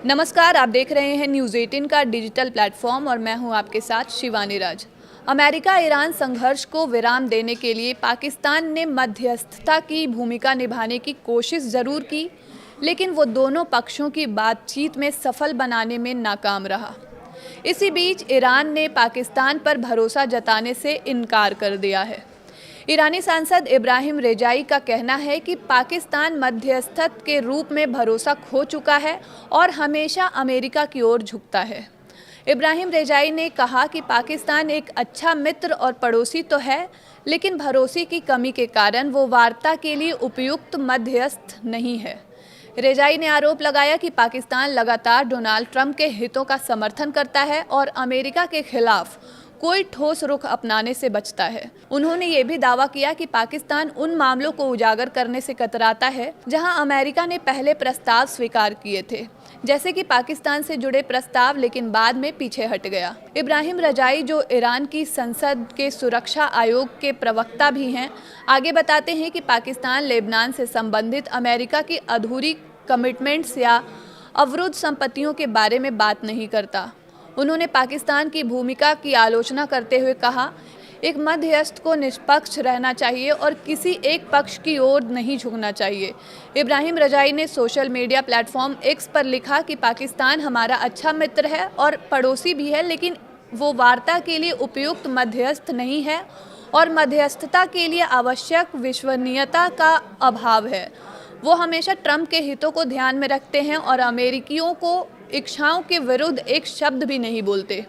नमस्कार, आप देख रहे हैं न्यूज़ 18 का डिजिटल प्लेटफॉर्म और मैं हूं आपके साथ शिवानी राज। अमेरिका ईरान संघर्ष को विराम देने के लिए पाकिस्तान ने मध्यस्थता की भूमिका निभाने की कोशिश ज़रूर की, लेकिन वो दोनों पक्षों की बातचीत में सफल बनाने में नाकाम रहा। इसी बीच ईरान ने पाकिस्तान पर भरोसा जताने से इनकार कर दिया है। ईरानी सांसद इब्राहिम रेजाई का कहना है कि पाकिस्तान मध्यस्थता के रूप में भरोसा खो चुका है और हमेशा अमेरिका की ओर झुकता है। इब्राहिम रेजाई ने कहा कि पाकिस्तान एक अच्छा मित्र और पड़ोसी तो है, लेकिन भरोसे की कमी के कारण वो वार्ता के लिए उपयुक्त मध्यस्थ नहीं है। रेजाई ने आरोप लगाया कि पाकिस्तान लगातार डोनाल्ड ट्रंप के हितों का समर्थन करता है और अमेरिका के खिलाफ कोई ठोस रुख अपनाने से बचता है। उन्होंने ये भी दावा किया कि पाकिस्तान उन मामलों को उजागर करने से कतराता है जहां अमेरिका ने पहले प्रस्ताव स्वीकार किए थे, जैसे कि पाकिस्तान से जुड़े प्रस्ताव, लेकिन बाद में पीछे हट गया। इब्राहिम रेजाई, जो ईरान की संसद के सुरक्षा आयोग के प्रवक्ता भी हैं, आगे बताते हैं कि पाकिस्तान लेबनान से संबंधित अमेरिका की अधूरी कमिटमेंट्स या अवरुद्ध संपत्तियों के बारे में बात नहीं करता। उन्होंने पाकिस्तान की भूमिका की आलोचना करते हुए कहा, एक मध्यस्थ को निष्पक्ष रहना चाहिए और किसी एक पक्ष की ओर नहीं झुकना चाहिए। इब्राहिम रेजाई ने सोशल मीडिया प्लेटफॉर्म एक्स पर लिखा कि पाकिस्तान हमारा अच्छा मित्र है और पड़ोसी भी है, लेकिन वो वार्ता के लिए उपयुक्त मध्यस्थ नहीं है और मध्यस्थता के लिए आवश्यक विश्वसनीयता का अभाव है। वो हमेशा ट्रंप के हितों को ध्यान में रखते हैं और अमेरिकियों को इच्छाओं के विरुद्ध एक शब्द भी नहीं बोलते।